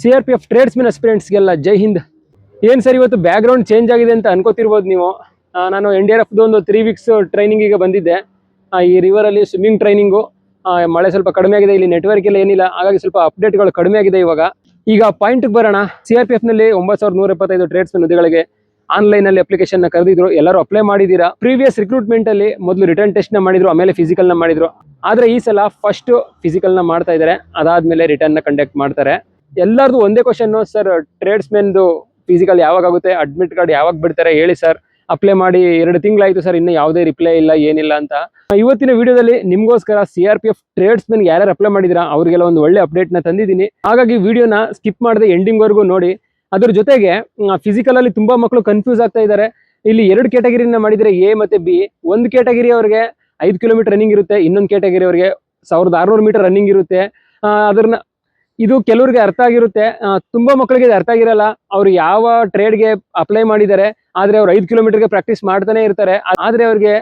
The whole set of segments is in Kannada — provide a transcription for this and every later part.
CRPF ಟ್ರೇಡ್ಸ್ಮನ್ ಅಸ್ಪಿರೆಂಟ್ಸ್ಗೆಲ್ಲ ಜೈ ಹಿಂದ್. ಏನು ಸರ್ ಇವತ್ತು ಬ್ಯಾಕ್ಗ್ರೌಂಡ್ ಚೇಂಜ್ ಆಗಿದೆ ಅಂತ ಅನ್ಕೋತಿರ್ಬೋದು ನೀವು. ನಾನು NDRF ಒಂದು 3 ವೀಕ್ಸ್ ಟ್ರೈನಿಂಗಿಗೆ ಬಂದಿದ್ದೆ. ಈ ರಿವರಲ್ಲಿ ಸ್ವಿಮ್ಮಿಂಗ್ ಟ್ರೈನಿಂಗು. ಮಳೆ ಸ್ವಲ್ಪ ಕಡಿಮೆ ಆಗಿದೆ, ಇಲ್ಲಿ ನೆಟ್ವರ್ಕ್ ಎಲ್ಲ ಏನಿಲ್ಲ, ಹಾಗಾಗಿ ಸ್ವಲ್ಪ ಅಪ್ಡೇಟ್ಗಳು ಕಡಿಮೆ ಆಗಿದೆ ಇವಾಗ. ಈಗ ಪಾಯಿಂಟ್ಗೆ ಬರೋಣ. CRPFನಲ್ಲಿ 9175 ಟ್ರೇಡ್ಸ್ಮನ್ ಹುದ್ದೆಗಳಿಗೆ ಆನ್ಲೈನಲ್ಲಿ ಅಪ್ಲಿಕೇಶನ್ ಕರೆದಿದ್ರು. ಎಲ್ಲರೂ ಅಪ್ಲೈ ಮಾಡಿದ್ದೀರಾ. ಪ್ರೀವಿಯಸ್ ರಿಕ್ರೂಟ್ಮೆಂಟ್ ಅಲ್ಲಿ ಮೊದಲು ರಿಟರ್ನ್ ಟೆಸ್ಟ್ ನ ಮಾಡಿದ್ರು, ಆಮೇಲೆ ಫಿಸಿಕಲ್ ನ ಮಾಡಿದ್ರು. ಆದ್ರೆ ಈ ಸಲ ಫಸ್ಟ್ ಫಿಸಿಕಲ್ ನ ಮಾಡ್ತಾ ಇದ್ದಾರೆ, ಅದಾದ್ಮೇಲೆ ರಿಟರ್ನ್ ನ ಕಂಡಕ್ಟ್ ಮಾಡ್ತಾರೆ. ಎಲ್ಲರದು ಒಂದೇ ಕ್ವಶನ್, ಸರ್ ಟ್ರೇಡ್ಸ್ಮೆನ್ದು ಫಿಸಿಕಲ್ ಯಾವಾಗ ಆಗುತ್ತೆ, ಅಡ್ಮಿಟ್ ಕಾರ್ಡ್ ಯಾವಾಗ ಬಿಡ್ತಾರೆ ಹೇಳಿ ಸರ್. ಅಪ್ಲೈ ಮಾಡಿ 2 ತಿಂಗಳಾಯ್ತು ಸರ್, ಇನ್ನೂ ಯಾವುದೇ ರಿಪ್ಲೈ ಇಲ್ಲ, ಏನಿಲ್ಲ ಅಂತ. ಇವತ್ತಿನ ವಿಡಿಯೋದಲ್ಲಿ ನಿಮ್ಗೋಸ್ಕರ CRPF ಟ್ರೇಡ್ಸ್ಮೆನ್ ಯಾರ್ಯಾರು ಅಪ್ಲೈ ಮಾಡಿದಿರಾ ಅವರಿಗೆಲ್ಲ ಒಂದು ಒಳ್ಳೆ ಅಪ್ಡೇಟ್ ನ ತಂದಿದ್ದೀನಿ. ಹಾಗಾಗಿ ವಿಡಿಯೋನ ಸ್ಕಿಪ್ ಮಾಡದೆ ಎಂಡಿಂಗ್ ವರೆಗೂ ನೋಡಿ. ಅದ್ರ ಜೊತೆಗೆ ಫಿಸಿಕಲ್ ಅಲ್ಲಿ ತುಂಬಾ ಮಕ್ಕಳು ಕನ್ಫ್ಯೂಸ್ ಆಗ್ತಾ ಇದ್ದಾರೆ. ಇಲ್ಲಿ 2 ಕ್ಯಾಟಗರಿನ ಮಾಡಿದ್ರೆ A ಮತ್ತೆ B. ಒಂದು ಕ್ಯಾಟಗರಿ ಅವರಿಗೆ 5 ಕಿಲೋಮೀಟರ್ ರನ್ನಿಂಗ್ ಇರುತ್ತೆ, ಇನ್ನೊಂದು ಕ್ಯಾಟಗರಿ ಅವರಿಗೆ 1600 ಮೀಟರ್ ರನ್ನಿಂಗ್ ಇರುತ್ತೆ. ಅದನ್ನ ಇದು ಕೆಲವರಿಗೆ ಅರ್ಥ ಆಗಿರುತ್ತೆ, ತುಂಬಾ ಮಕ್ಕಳಿಗೆ ಇದು ಅರ್ಥ ಆಗಿರಲ್ಲ. ಅವ್ರು ಯಾವ ಟ್ರೇಡ್ಗೆ ಅಪ್ಲೈ ಮಾಡಿದ್ದಾರೆ, ಆದ್ರೆ ಅವ್ರು 5 ಕಿಲೋಮೀಟರ್ಗೆ ಪ್ರಾಕ್ಟೀಸ್ ಮಾಡ್ತಾನೆ ಇರ್ತಾರೆ. ಆದ್ರೆ ಅವ್ರಿಗೆ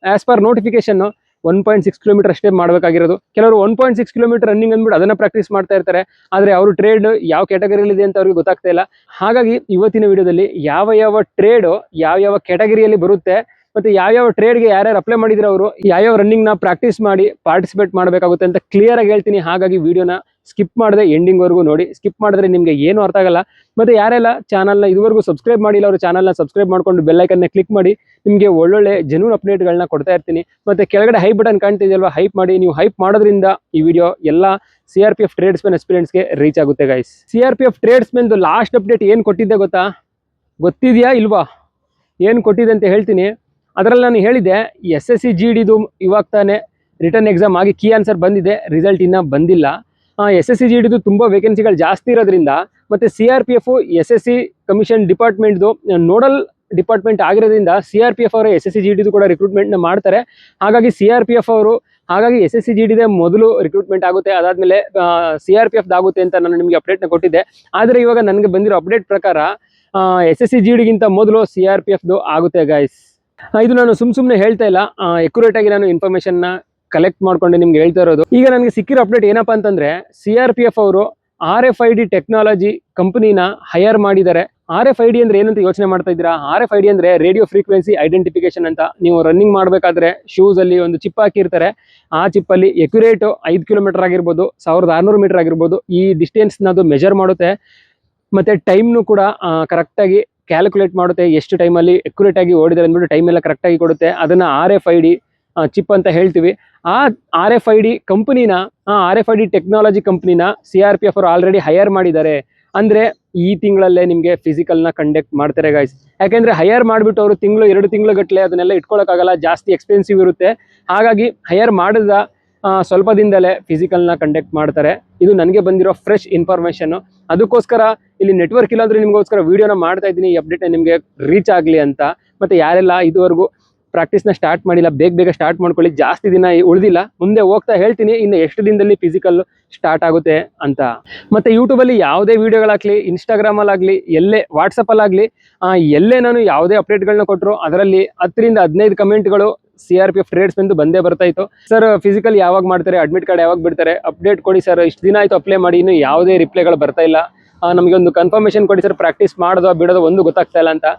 ಆಸ್ ಪರ್ ನೋಟಿಫಿಕೇಶನ್ 1.6 ಕಿಲೋಮೀಟರ್ ಅಷ್ಟೇ ಮಾಡಬೇಕಾಗಿರೋದು. ಕೆಲವರು 1.6 ಕಿಲೋಮೀಟರ್ ರನ್ನಿಂಗ್ ಅಂದ್ಬಿಟ್ಟು ಅದನ್ನ ಪ್ರಾಕ್ಟೀಸ್ ಮಾಡ್ತಾ ಇರ್ತಾರೆ. ಆದ್ರೆ ಅವರು ಟ್ರೇಡ್ ಯಾವ ಕ್ಯಾಟಗರಿಯಲ್ಲಿ ಇದೆ ಅಂತ ಅವ್ರಿಗೆ ಗೊತ್ತಾಗ್ತಾ ಇಲ್ಲ. ಹಾಗಾಗಿ ಇವತ್ತಿನ ವಿಡಿಯೋದಲ್ಲಿ ಯಾವ ಟ್ರೇಡ್ ಯಾವ ಕ್ಯಾಟಗರಿಯಲ್ಲಿ ಬರುತ್ತೆ, ಮತ್ತೆ ಯಾವ ಟ್ರೇಡ್ಗೆ ಯಾರ್ಯಾರು ಅಪ್ಲೈ ಮಾಡಿದ್ರೆ ಅವರು ಯಾವ ರನ್ನಿಂಗ್ ನ ಪ್ರಾಕ್ಟೀಸ್ ಮಾಡಿ ಪಾರ್ಟಿಸಿಪೇಟ್ ಮಾಡಬೇಕಾಗುತ್ತೆ ಅಂತ ಕ್ಲಿಯರ್ ಆಗಿ ಹೇಳ್ತೀನಿ. ಹಾಗಾಗಿ ವಿಡಿಯೋನ ಸ್ಕಿಪ್ ಮಾಡದೆ ಎಂಡಿಂಗ್ ವರೆಗೂ ನೋಡಿ. ಸ್ಕಿಪ್ ಮಾಡಿದ್ರೆ ನಿಮ್ಗೆ ಏನು ಅರ್ಥ ಆಗಲ್ಲ. ಮತ್ತೆ ಯಾರೆಲ್ಲ ಚಾನಲ್ನ ಇದುವರೆಗೂ ಸಬ್ಸ್ಕ್ರೈಬ್ ಮಾಡಿಲ್ಲ ಅವರು ಚಾನಲ್ನ ಸಬ್ಸ್ಕ್ರೈಬ್ ಮಾಡ್ಕೊಂಡು ಬೆಲ್ ಐಕನ್ನ ಕ್ಲಿಕ್ ಮಾಡಿ. ನಿಮಗೆ ಒಳ್ಳೊಳ್ಳೆ ಜೆನ್ಯೂನ್ ಅಪ್ಡೇಟ್ಗಳನ್ನ ಕೊಡ್ತಾ ಇರ್ತೀನಿ. ಮತ್ತೆ ಕೆಳಗಡೆ ಹೈಪ್ ಬಟನ್ ಕಾಣ್ತಿದೆಯಲ್ವಾ, ಹೈಪ್ ಮಾಡಿ. ನೀವು ಹೈಪ್ ಮಾಡೋದ್ರಿಂದ ಈ ವಿಡಿಯೋ ಎಲ್ಲ CRPF ಟ್ರೇಡ್ಸ್ಮೆನ್ ಅಸ್ಪಿರೆಂಟ್ಸ್ಗೆ ರೀಚ್ ಆಗುತ್ತೆ guys. CRPF tradesmen last update ಏನು ಕೊಟ್ಟಿದ್ದೆ ಗೊತ್ತಿದೆಯಾ ಇಲ್ವಾ? ಏನು ಕೊಟ್ಟಿದೆ ಅಂತ ಹೇಳ್ತೀನಿ. ಅದರಲ್ಲಿ ನಾನು ಹೇಳಿದ್ದೆ SSC GDದು ಇವಾಗ ತಾನೇ ರಿಟರ್ನ್ ಎಕ್ಸಾಮ್ ಆಗಿ ಕೀ ಆನ್ಸರ್ ಬಂದಿದೆ, ರಿಸಲ್ಟ್ ಇನ್ನೂ ಬಂದಿಲ್ಲ. SSC GDದು ತುಂಬ ವೇಕೆನ್ಸಿಗಳು ಜಾಸ್ತಿ ಇರೋದ್ರಿಂದ, ಮತ್ತು CRPF SSC ಕಮಿಷನ್ ಡಿಪಾರ್ಟ್ಮೆಂಟ್ದು ನೋಡಲ್ ಡಿಪಾರ್ಟ್ಮೆಂಟ್ ಆಗಿರೋದ್ರಿಂದ CRPF ಅವರು SSC GDದು ಕೂಡ ರಿಕ್ರೂಟ್ಮೆಂಟ್ನ ಮಾಡ್ತಾರೆ. ಹಾಗಾಗಿ SSC GDದೇ ಮೊದಲು ರಿಕ್ರೂಟ್ಮೆಂಟ್ ಆಗುತ್ತೆ, ಅದಾದಮೇಲೆ CRPF ಆಗುತ್ತೆ ಅಂತ ನಾನು ನಿಮಗೆ ಅಪ್ಡೇಟ್ನ ಕೊಟ್ಟಿದ್ದೆ. ಆದರೆ ಇವಾಗ ನನಗೆ ಬಂದಿರೋ ಅಪ್ಡೇಟ್ ಪ್ರಕಾರ SSC GDಗಿಂತ ಮೊದಲು CRPFದು ಆಗುತ್ತೆ ಗೈಸ್. ಇದು ನಾನು ಸುಮ್ಮನೆ ಹೇಳ್ತಾ ಇಲ್ಲ, ಎಕ್ಯುರೇಟ್ ಆಗಿ ನಾನು ಇನ್ಫಾರ್ಮೇಶನ್ನ ಕಲೆಕ್ಟ್ ಮಾಡ್ಕೊಂಡು ನಿಮ್ಗೆ ಹೇಳ್ತಾ ಇರೋದು. ಈಗ ನನಗೆ ಸಿಕ್ಕಿರೋ ಅಪ್ಡೇಟ್ ಏನಪ್ಪಾ ಅಂತಂದ್ರೆ, CRPF ಅವರು RFID ಟೆಕ್ನಾಲಜಿ ಕಂಪನಿನ ಹೈಯರ್ ಮಾಡಿದ್ದಾರೆ. RFID ಅಂದ್ರೆ ಏನಂತ ಯೋಚನೆ ಮಾಡ್ತಾ ಇದ್ದೀರಾ? RFID ಅಂದ್ರೆ ರೇಡಿಯೋ ಫ್ರೀಕ್ವೆನ್ಸಿ ಐಡೆಂಟಿಫಿಕೇಶನ್ ಅಂತ. ನೀವು ರನ್ನಿಂಗ್ ಮಾಡಬೇಕಾದ್ರೆ ಶೂಸ್ ಅಲ್ಲಿ ಒಂದು ಚಿಪ್ ಹಾಕಿರ್ತಾರೆ. ಆ ಚಿಪ್ ಅಲ್ಲಿ ಎಕ್ಯುರೇಟ್ 5 ಕಿಲೋಮೀಟರ್ ಆಗಿರ್ಬೋದು, 1600 ಮೀಟರ್ ಆಗಿರ್ಬೋದು, ಈ ಡಿಸ್ಟೆನ್ಸ್ ಅದು ಮೆಜರ್ ಮಾಡುತ್ತೆ. ಮತ್ತೆ ಟೈಮ್ನು ಕೂಡ ಕರೆಕ್ಟಾಗಿ ಕ್ಯಾಲ್ಕುಲೇಟ್ ಮಾಡುತ್ತೆ, ಎಷ್ಟು ಟೈಮಲ್ಲಿ ಅಕ್ಯುರೇಟ್ ಆಗಿ ಓಡಿದರೆ ಅಂದ್ಬಿಟ್ಟು ಟೈಮ್ ಎಲ್ಲ ಕರೆಕ್ಟಾಗಿ ಕೊಡುತ್ತೆ. ಅದನ್ನ RFID ಚಿಪ್ ಅಂತ ಹೇಳ್ತೀವಿ. ಆ RFID ಕಂಪನಿನ, RFID ಟೆಕ್ನಾಲಜಿ ಕಂಪನಿನ CRPF ಅವರು ಆಲ್ರೆಡಿ ಹೈಯರ್ ಮಾಡಿದ್ದಾರೆ. ಅಂದ್ರೆ ಈ ತಿಂಗಳಲ್ಲೇ ನಿಮಗೆ ಫಿಸಿಕಲ್ನ ಕಂಡಕ್ಟ್ ಮಾಡ್ತಾರೆ ಗೈಸ್. ಯಾಕೆಂದ್ರೆ ಹೈಯರ್ ಮಾಡಿಬಿಟ್ಟು ಅವರು 2 ತಿಂಗಳು ಗಟ್ಟಲೆ ಅದನ್ನೆಲ್ಲ ಇಟ್ಕೊಳ್ಳೋಕ್ಕಾಗಲ್ಲ, ಜಾಸ್ತಿ ಎಕ್ಸ್ಪೆನ್ಸಿವ್ ಇರುತ್ತೆ. ಹಾಗಾಗಿ ಹೈಯರ್ ಮಾಡಿದ ಸ್ವಲ್ಪ ದಿನದಲ್ಲೇ ಫಿಸಿಕಲ್ನ ಕಂಡಕ್ಟ್ ಮಾಡ್ತಾರೆ. ಇದು ನನಗೆ ಬಂದಿರೋ ಫ್ರೆಶ್ ಇನ್ಫಾರ್ಮೇಷನ್. ಅದಕ್ಕೋಸ್ಕರ ಇಲ್ಲಿ ನೆಟ್ವರ್ಕ್ ಇಲ್ಲ ಅಂದ್ರೆ ನಿಮಗೋಸ್ಕರ ವಿಡಿಯೋನ ಮಾಡ್ತಾ ಇದ್ದೀನಿ, ಈ ಅಪ್ಡೇಟ್ ನಿಮಗೆ ರೀಚ್ ಆಗಲಿ ಅಂತ. ಮತ್ತೆ ಯಾರೆಲ್ಲ ಇದುವರೆಗೂ ಪ್ರಾಕ್ಟೀಸ್ನ ಸ್ಟಾರ್ಟ್ ಮಾಡಿಲ್ಲ, ಬೇಗ ಸ್ಟಾರ್ಟ್ ಮಾಡ್ಕೊಳ್ಳಿ, ಜಾಸ್ತಿ ದಿನ ಉಳಿದಿಲ್ಲ. ಮುಂದೆ ಹೋಗ್ತಾ ಹೇಳ್ತೀನಿ ಇನ್ನು ಎಷ್ಟು ದಿನದಲ್ಲಿ ಫಿಸಿಕಲ್ ಸ್ಟಾರ್ಟ್ ಆಗುತ್ತೆ ಅಂತ. ಮತ್ತೆ ಯೂಟ್ಯೂಬಲ್ಲಿ ಯಾವುದೇ ವಿಡಿಯೋಗಳಾಗಲಿ, ಇನ್ಸ್ಟಾಗ್ರಾಮಲ್ಲಾಗಲಿ, ಎಲ್ಲೇ ವಾಟ್ಸಪ್ಪಲ್ಲಾಗಲಿ, ಎಲ್ಲೇ ನಾನು ಯಾವುದೇ ಅಪ್ಡೇಟ್ಗಳನ್ನ ಕೊಟ್ಟರು ಅದರಲ್ಲಿ 10 ರಿಂದ 15 ಕಮೆಂಟ್ಗಳು CRPF ಟ್ರೇಡ್ಸ್ಮೆನ್ ಬಂದೇ ಬರ್ತಾ ಇತ್ತು. ಸರ್ ಫಿಸಿಕಲ್ ಯಾವಾಗ ಮಾಡ್ತಾರೆ, ಅಡ್ಮಿಟ್ ಕಾರ್ಡ್ ಯಾವಾಗ ಬಿಡ್ತಾರೆ, ಅಪ್ಡೇಟ್ ಕೊಡಿ ಸರ್, ಇಷ್ಟು ದಿನ ಆಯಿತು ಅಪ್ಲೈ ಮಾಡಿ, ಇನ್ನು ಯಾವುದೇ ರಿಪ್ಲೈಗಳು ಬರ್ತಾ ಇಲ್ಲ, ನಮಗೆ ಒಂದು ಕನ್ಫರ್ಮೇಷನ್ ಕೊಡಿ ಸರ್, ಪ್ರಾಕ್ಟೀಸ್ ಮಾಡೋದು ಬಿಡೋದು ಒಂದು ಗೊತ್ತಾಗ್ತಾ ಇಲ್ಲ ಅಂತ.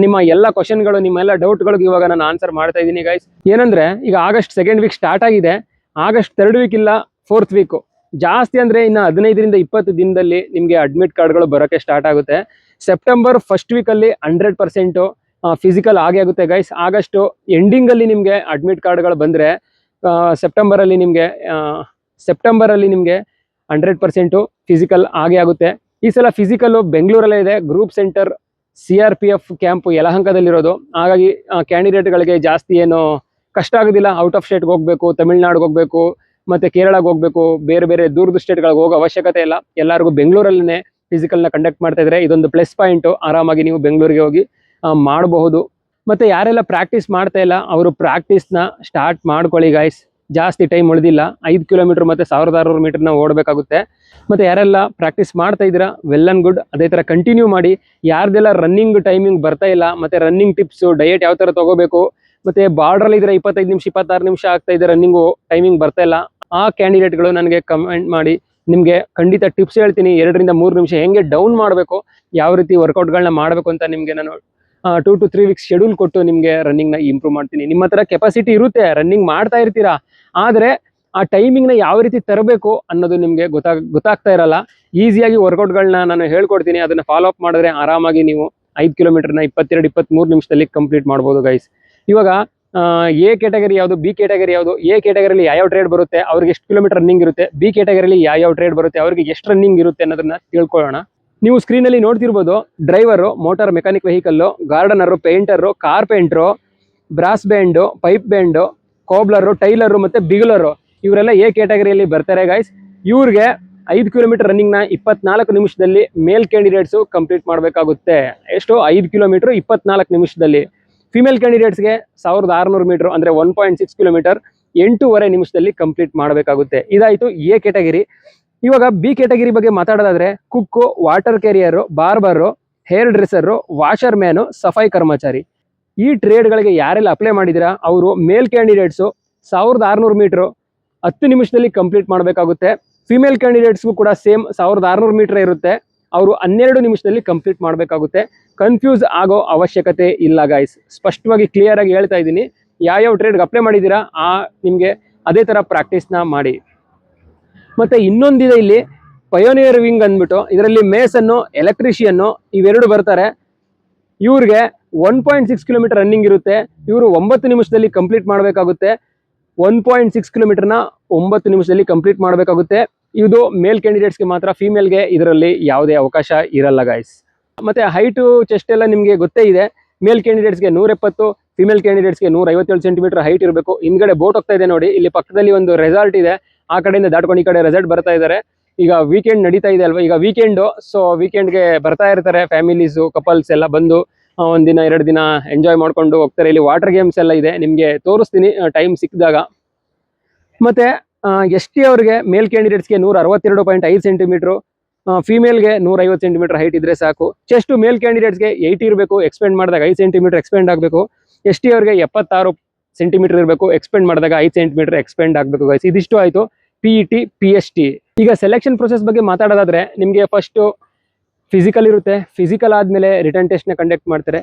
ನಿಮ್ಮ ಎಲ್ಲ ಕ್ವಶನ್ಗಳು, ನಿಮ್ಮ ಎಲ್ಲ ಡೌಟ್ಗಳಿಗೆ ಇವಾಗ ನಾನು ಆನ್ಸರ್ ಮಾಡ್ತಾ ಇದ್ದೀನಿ ಗೈಸ್. ಏನಂದ್ರೆ ಈಗ ಆಗಸ್ಟ್ 2nd ವೀಕ್ ಸ್ಟಾರ್ಟ್ ಆಗಿದೆ, ಆಗಸ್ಟ್ 3rd ವೀಕ್ ಇಲ್ಲ 4th ವೀಕು, ಜಾಸ್ತಿ ಅಂದರೆ ಇನ್ನು 15 ರಿಂದ 20 ದಿನದಲ್ಲಿ ನಿಮಗೆ ಅಡ್ಮಿಟ್ ಕಾರ್ಡ್ಗಳು ಬರೋಕ್ಕೆ ಸ್ಟಾರ್ಟ್ ಆಗುತ್ತೆ. ಸೆಪ್ಟೆಂಬರ್ 1st ವೀಕಲ್ಲಿ 100% ಫಿಸಿಕಲ್ ಆಗೇ ಆಗುತ್ತೆ ಗೈಸ್. ಆಗಸ್ಟ್ ಎಂಡಿಂಗಲ್ಲಿ ನಿಮಗೆ ಅಡ್ಮಿಟ್ ಕಾರ್ಡ್ಗಳು ಬಂದರೆ ಸೆಪ್ಟೆಂಬರಲ್ಲಿ ನಿಮಗೆ 100% ಫಿಸಿಕಲ್ ಆಗೇ ಆಗುತ್ತೆ. ಈ ಸಲ ಫಿಸಿಕಲ್ಲು ಬೆಂಗಳೂರಲ್ಲೇ ಇದೆ, ಗ್ರೂಪ್ ಸೆಂಟರ್ CRPF ಕ್ಯಾಂಪ್ ಯಲಹಂಕದಲ್ಲಿರೋದು. ಹಾಗಾಗಿ ಕ್ಯಾಂಡಿಡೇಟ್ಗಳಿಗೆ ಜಾಸ್ತಿ ಏನು ಕಷ್ಟ ಆಗೋದಿಲ್ಲ. ಔಟ್ ಆಫ್ ಸ್ಟೇಟ್ಗೆ ಹೋಗಬೇಕು, ತಮಿಳ್ನಾಡಿಗೆ ಹೋಗಬೇಕು, ಮತ್ತು ಕೇರಳಕ್ಕೆ ಹೋಗಬೇಕು, ಬೇರೆ ದೂರದ ಸ್ಟೇಟ್ಗಳಿಗೆ ಹೋಗೋ ಅವಶ್ಯಕತೆ ಇಲ್ಲ. ಎಲ್ಲರಿಗೂ ಬೆಂಗಳೂರಲ್ಲೇ ಫಿಸಿಕಲ್ನ ಕಂಡಕ್ಟ್ ಮಾಡ್ತಾ ಇದ್ದಾರೆ. ಇದೊಂದು ಪ್ಲಸ್ ಪಾಯಿಂಟು. ಆರಾಮಾಗಿ ನೀವು ಬೆಂಗಳೂರಿಗೆ ಹೋಗಿ ಮಾಡಬಹುದು. ಮತ್ತು ಯಾರೆಲ್ಲ ಪ್ರಾಕ್ಟೀಸ್ ಮಾಡ್ತಾ ಇಲ್ಲ ಅವರು ಪ್ರಾಕ್ಟೀಸ್ನ ಸ್ಟಾರ್ಟ್ ಮಾಡ್ಕೊಳ್ಳಿ ಗೈಸ್. ಜಾಸ್ತಿ ಟೈಮ್ ಉಳಿದಿಲ್ಲ, 5 ಕಿಲೋಮೀಟರ್ ಮತ್ತು 1600 ಮೀಟರ್ನ ಓಡಬೇಕಾಗುತ್ತೆ. ಮತ್ತು ಯಾರೆಲ್ಲ ಪ್ರಾಕ್ಟೀಸ್ ಮಾಡ್ತಾ ಇದ್ದೀರಾ ವೆಲ್ ಆ್ಯಂಡ್ ಗುಡ್, ಅದೇ ಥರ ಕಂಟಿನ್ಯೂ ಮಾಡಿ. ಯಾರ್ದೆಲ್ಲ ರನ್ನಿಂಗ್ ಟೈಮಿಂಗ್ ಬರ್ತಾ ಇಲ್ಲ, ಮತ್ತು ರನ್ನಿಂಗ್ ಟಿಪ್ಸು, ಡಯಟ್ ಯಾವ ಥರ ತೊಗೋಬೇಕು, ಮತ್ತು ಬಾರ್ಡ್ರಲ್ಲಿ ಇದ್ರೆ 25 ನಿಮಿಷ 26 ನಿಮಿಷ ಆಗ್ತಾ ಇದೆ ರನ್ನಿಂಗು ಟೈಮಿಂಗ್ ಬರ್ತಾ ಇಲ್ಲ, ಆ ಕ್ಯಾಂಡಿಡೇಟ್ಗಳು ನನಗೆ ಕಮೆಂಟ್ ಮಾಡಿ ನಿಮಗೆ ಖಂಡಿತ ಟಿಪ್ಸ್ ಹೇಳ್ತೀನಿ. 2 ರಿಂದ 3 ನಿಮಿಷ ಹೆಂಗೆ ಡೌನ್ ಮಾಡಬೇಕು, ಯಾವ ರೀತಿ ವರ್ಕೌಟ್ಗಳನ್ನ ಮಾಡಬೇಕು ಅಂತ ನಿಮಗೆ ನಾನು 2 to 3 ವೀಕ್ಸ್ ಶೆಡ್ಯೂಲ್ ಕೊಟ್ಟು ನಿಮಗೆ ರನ್ನಿಂಗ್ನ ಇಂಪ್ರೂವ್ ಮಾಡ್ತೀನಿ. ನಿಮ್ಮ ಹತ್ರ ಕೆಪಾಸಿಟಿ ಇರುತ್ತೆ, ರನ್ನಿಂಗ್ ಮಾಡ್ತಾ ಇರ್ತೀರಾ, ಆದರೆ ಆ ಟೈಮಿಂಗ್ನ ಯಾವ ರೀತಿ ತರಬೇಕು ಅನ್ನೋದು ನಿಮಗೆ ಗೊತ್ತಾಗ್ತಾ ಇರಲ್ಲ. ಈಸಿಯಾಗಿ ವರ್ಕೌಟ್ಗಳನ್ನ ನಾನು ಹೇಳ್ಕೊಡ್ತೀನಿ, ಅದನ್ನು ಫಾಲೋ ಅಪ್ ಮಾಡಿದ್ರೆ ಆರಾಮಾಗಿ ನೀವು 5 ಕಿಲೋಮೀಟರ್ನ 22-23 ನಿಮಿಷದಲ್ಲಿ ಕಂಪ್ಲೀಟ್ ಮಾಡ್ಬೋದು ಗೈಸ್. ಇವಾಗ ಎ ಕ್ಯಾಟಗರಿ ಯಾವುದು, ಬಿ ಕ್ಯಾಟಗರಿ ಯಾವುದು, ಎ ಕ್ಯಾಟಗರಿಲಿ ಯಾವ ಟ್ರೇಡ್ ಬರುತ್ತೆ ಅವ್ರಿಗೆ ಎಷ್ಟು ಕಿಲೋಮೀಟರ್ ರನ್ನಿಂಗ್ ಇರುತ್ತೆ, ಬಿ ಕ್ಯಾಟಗರಿಲಿ ಯಾವ ಟ್ರೇಡ್ ಬರುತ್ತೆ ಅವ್ರಿಗೆ ಎಷ್ಟು ರನ್ನಿಂಗ್ ಇರುತ್ತೆ ಅನ್ನೋದನ್ನ ತಿಳ್ಕೊಳ್ಳೋಣ. ನೀವು ಸ್ಕ್ರೀನಲ್ಲಿ ನೋಡ್ತಿರ್ಬೋದು, driver, motor mechanic vehicle, gardener, painter, carpenter, brass band, pipe band, cobbler, tailor ಮತ್ತು ಬಿಗುಲರು ಇವರೆಲ್ಲ ಎ ಕ್ಯಾಟಗರಿಯಲ್ಲಿ ಬರ್ತಾರೆ ಗೈಸ್. ಇವ್ರಿಗೆ 5 ಕಿಲೋಮೀಟರ್ ರನ್ನಿಂಗ್ನ 24 ನಿಮಿಷದಲ್ಲಿ ಮೇಲ್ ಕ್ಯಾಂಡಿಡೇಟ್ಸು ಕಂಪ್ಲೀಟ್ ಮಾಡಬೇಕಾಗುತ್ತೆ. ಎಷ್ಟು? 5 ಕಿಲೋಮೀಟರ್ 24 ನಿಮಿಷದಲ್ಲಿ. ಫಿಮೇಲ್ ಕ್ಯಾಂಡಿಡೇಟ್ಸ್ಗೆ 1600 ಮೀಟರ್ ಅಂದರೆ 1.6 ಕಿಲೋಮೀಟರ್ 8.5 ನಿಮಿಷದಲ್ಲಿ ಕಂಪ್ಲೀಟ್ ಮಾಡಬೇಕಾಗುತ್ತೆ. ಇದಾಯಿತು ಎ ಕ್ಯಾಟಗರಿ. ಇವಾಗ ಬಿ ಕ್ಯಾಟಗರಿ ಬಗ್ಗೆ ಮಾತಾಡೋದಾದ್ರೆ, cook, water carrier, barber, hair dresser, washer man, ಸಫಾಯಿ ಕರ್ಮಚಾರಿ, ಈ ಟ್ರೇಡ್ಗಳಿಗೆ ಯಾರೆಲ್ಲ ಅಪ್ಲೈ ಮಾಡಿದಿರಾ ಅವರು ಮೇಲ್ ಕ್ಯಾಂಡಿಡೇಟ್ಸು 1600 ಮೀಟ್ರು 10 ನಿಮಿಷದಲ್ಲಿ ಕಂಪ್ಲೀಟ್ ಮಾಡಬೇಕಾಗುತ್ತೆ. ಫಿಮೇಲ್ ಕ್ಯಾಂಡಿಡೇಟ್ಸ್ಗೂ ಕೂಡ ಸೇಮ್ 1600 ಮೀಟರ್ ಇರುತ್ತೆ, ಅವರು 12 ನಿಮಿಷದಲ್ಲಿ ಕಂಪ್ಲೀಟ್ ಮಾಡಬೇಕಾಗುತ್ತೆ. ಕನ್ಫ್ಯೂಸ್ ಆಗೋ ಅವಶ್ಯಕತೆ ಇಲ್ಲ ಗೈಸ್, ಸ್ಪಷ್ಟವಾಗಿ ಕ್ಲಿಯರ್ ಆಗಿ ಹೇಳ್ತಾ ಇದ್ದೀನಿ. ಯಾವ ಟ್ರೇಡ್ಗೆ ಅಪ್ಲೈ ಮಾಡಿದ್ದೀರಾ ನಿಮಗೆ ಅದೇ ಥರ ಪ್ರಾಕ್ಟೀಸ್ನ ಮಾಡಿ. ಮತ್ತು ಇನ್ನೊಂದಿದೆ ಇಲ್ಲಿ ಪಯೋನಿಯರ್ ವಿಂಗ್ ಅಂದ್ಬಿಟ್ಟು, ಇದರಲ್ಲಿ ಮೇಸನ್ನು, ಎಲೆಕ್ಟ್ರಿಷಿಯನ್ನು ಇವೆರಡು ಬರ್ತಾರೆ. ಇವ್ರಿಗೆ 1.6 ಕಿಲೋಮೀಟರ್ ರನ್ನಿಂಗ್ ಇರುತ್ತೆ, ಇವರು 9 ನಿಮಿಷದಲ್ಲಿ ಕಂಪ್ಲೀಟ್ ಮಾಡಬೇಕಾಗುತ್ತೆ. 1.6 ಕಿಲೋಮೀಟರ್ನ 9 ನಿಮಿಷದಲ್ಲಿ ಕಂಪ್ಲೀಟ್ ಮಾಡಬೇಕಾಗುತ್ತೆ. ಇದು ಮೇಲ್ ಕ್ಯಾಂಡಿಡೇಟ್ಸ್ಗೆ ಮಾತ್ರ, ಫೀಮೇಲ್ಗೆ ಇದರಲ್ಲಿ ಯಾವುದೇ ಅವಕಾಶ ಇರಲ್ಲ ಗೈಸ್. ಮತ್ತು ಹೈಟು, ಚೆಸ್ಟ್ ಎಲ್ಲ ನಿಮಗೆ ಗೊತ್ತೇ ಇದೆ. ಮೇಲ್ ಕ್ಯಾಂಡಿಡೇಟ್ಸ್ಗೆ 170, ಫಿಮೇಲ್ ಕ್ಯಾಂಡಿಡೇಟ್ಸ್ಗೆ 157 ಸೆಂಟಿಮೀಟರ್ ಹೈಟ್ ಇರಬೇಕು. ಹಿಂದ್ಗಡೆ ಬೋಟ್ ಹೋಗ್ತಾ ಇದೆ ನೋಡಿ, ಇಲ್ಲಿ ಪಕ್ಕದಲ್ಲಿ ಒಂದು ರೆಸಾರ್ಟ್ ಇದೆ, ಆ ಕಡೆಯಿಂದ ದಾಟ್ಕೊಂಡು ಈ ಕಡೆ ರೆಸಾರ್ಟ್ ಬರ್ತಾ ಇದ್ದಾರೆ. ಈಗ ವೀಕೆಂಡ್ ನಡೀತಾ ಇದೆ ಅಲ್ವಾ, ಈಗ ವೀಕೆಂಡು, ಸೊ ವೀಕೆಂಡ್ಗೆ ಬರ್ತಾ ಇರ್ತಾರೆ ಫ್ಯಾಮಿಲೀಸು, ಕಪಲ್ಸ್ ಎಲ್ಲ ಬಂದು 1 ದಿನ 2 ದಿನ ಎಂಜಾಯ್ ಮಾಡ್ಕೊಂಡು ಹೋಗ್ತಾರೆ. ಇಲ್ಲಿ ವಾಟರ್ ಗೇಮ್ಸ್ ಎಲ್ಲ ಇದೆ, ನಿಮಗೆ ತೋರಿಸ್ತೀನಿ ಟೈಮ್ ಸಿಕ್ಕಿದಾಗ. ಮತ್ತು ಎಸ್ ಟಿ ಅವ್ರಿಗೆ ಮೇಲ್ ಕ್ಯಾಂಡಿಡೇಟ್ಸ್ಗೆ 162.5 ಸೆಂಟಿಮೀಟ್ರು, ಫಿಮೇಲ್ಗೆ 150 ಸೆಂಟಿಮೀಟರ್ ಹೈಟ್ ಇದ್ರೆ ಸಾಕು. ಚೆಸ್ಟ್ ಮೇಲ್ ಕ್ಯಾಂಡಿಡೇಟ್ಸ್ಗೆ 80 ಇರಬೇಕು, ಎಕ್ಸ್ಪೆಂಡ್ ಮಾಡಿದಾಗ 5 ಸೆಂಟಿಮೀಟರ್ ಎಕ್ಸ್ಪೆಂಡ್ ಆಗಬೇಕು. ಎಸ್ ಟಿ ಅವ್ರಿಗೆ 76 ಸೆಂಟಿಮೀಟರ್ ಇರಬೇಕು, ಎಕ್ಸ್ಪೆಂಡ್ ಮಾಡಿದಾಗ 5 ಸೆಂಟಿಮೀಟರ್ ಎಕ್ಸ್ಪೆಂಡ್ ಆಗಬೇಕು ಗೈಸ್. ಇದಿಷ್ಟು ಆಯಿತು PET PST. ಈಗ ಸೆಲೆಕ್ಷನ್ ಪ್ರೊಸೆಸ್ ಬಗ್ಗೆ ಮಾತಾಡೋದಾದ್ರೆ, ನಿಮಗೆ ಫಸ್ಟು ಫಿಸಿಕಲ್ ಇರುತ್ತೆ, ಫಿಸಿಕಲ್ ಆದಮೇಲೆ ರಿಟರ್ನ್ ಟೆಸ್ಟ್ನ ಕಂಡಕ್ಟ್ ಮಾಡ್ತಾರೆ.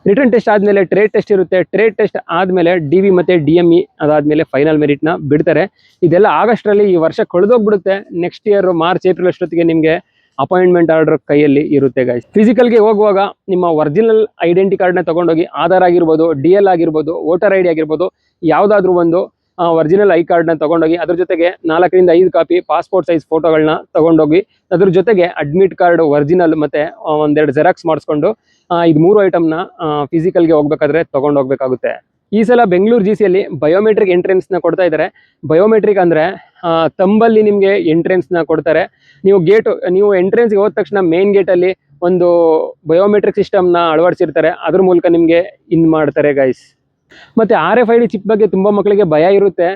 ರಿಟರ್ನ್ ಟೆಸ್ಟ್ ಆದಮೇಲೆ ಟ್ರೇಡ್ ಟೆಸ್ಟ್ ಇರುತ್ತೆ, ಟ್ರೇಡ್ ಟೆಸ್ಟ್ ಆದಮೇಲೆ DV ಮತ್ತು DME, ಅದಾದಮೇಲೆ ಫೈನಲ್ ಮೆರಿಟ್ನ ಬಿಡ್ತಾರೆ. ಇದೆಲ್ಲ ಆಗಸ್ಟ್ರಲ್ಲಿ, ಈ ವರ್ಷ ಕಳೆದೋಗ್ಬಿಡುತ್ತೆ. ನೆಕ್ಸ್ಟ್ ಇಯರ್ ಮಾರ್ಚ್ ಏಪ್ರಿಲ್ ಅಷ್ಟೊತ್ತಿಗೆ ನಿಮಗೆ ಅಪಾಯಿಂಟ್ಮೆಂಟ್ ಆರ್ಡರ್ ಕೈಯಲ್ಲಿ ಇರುತ್ತೆ ಗೈಸ್. ಫಿಸಿಕಲ್ಗೆ ಹೋಗುವಾಗ ನಿಮ್ಮ ಒರಿಜಿನಲ್ ಐಡೆಂಟಿ ಕಾರ್ಡ್ನ ತೊಗೊಂಡೋಗಿ, ಆಧಾರ್ ಆಗಿರ್ಬೋದು, DL ಆಗಿರ್ಬೋದು, ವೋಟರ್ ID ಆಗಿರ್ಬೋದು, ಯಾವುದಾದ್ರೂ ಒಂದು ಒರಿಜಿನಲ್ ಐ ಕಾರ್ಡ್ನ ತೊಗೊಂಡೋಗಿ, ಅದ್ರ ಜೊತೆಗೆ 4 ರಿಂದ 5 ಕಾಪಿ ಪಾಸ್ಪೋರ್ಟ್ ಸೈಜ್ ಫೋಟೋಗಳನ್ನ ತೊಗೊಂಡೋಗಿ, ಅದ್ರ ಜೊತೆಗೆ ಅಡ್ಮಿಟ್ ಕಾರ್ಡ್ ಒರಿಜಿನಲ್ ಮತ್ತು 1-2 ಜೆರಾಕ್ಸ್ ಮಾಡಿಸ್ಕೊಂಡು, ಇದು 3 ಐಟಮ್ನ ಫಿಸಿಕಲ್ಗೆ ಹೋಗ್ಬೇಕಾದ್ರೆ ತೊಗೊಂಡು ಹೋಗ್ಬೇಕಾಗುತ್ತೆ. ಈ ಸಲ ಬೆಂಗಳೂರು GCಯಲ್ಲಿ ಬಯೋಮೆಟ್ರಿಕ್ ಎಂಟ್ರೆನ್ಸ್ನ ಕೊಡ್ತಾ ಇದ್ದಾರೆ. ಬಯೋಮೆಟ್ರಿಕ್ ಅಂದರೆ ತಂಬಲ್ಲಿ ನಿಮಗೆ ಎಂಟ್ರೆನ್ಸ್ನ ಕೊಡ್ತಾರೆ. ನೀವು ಎಂಟ್ರೆನ್ಸ್ಗೆ ಹೋದ ತಕ್ಷಣ ಮೇನ್ ಗೇಟಲ್ಲಿ ಒಂದು ಬಯೋಮೆಟ್ರಿಕ್ ಸಿಸ್ಟಮ್ನ ಅಳವಡಿಸಿರ್ತಾರೆ, ಅದ್ರ ಮೂಲಕ ನಿಮಗೆ ಇನ್ ಮಾಡ್ತಾರೆ ಗೈಸ್. ಮತ್ತು RFID ಚಿಪ್ ಬಗ್ಗೆ ತುಂಬ ಮಕ್ಕಳಿಗೆ ಭಯ ಇರುತ್ತೆ.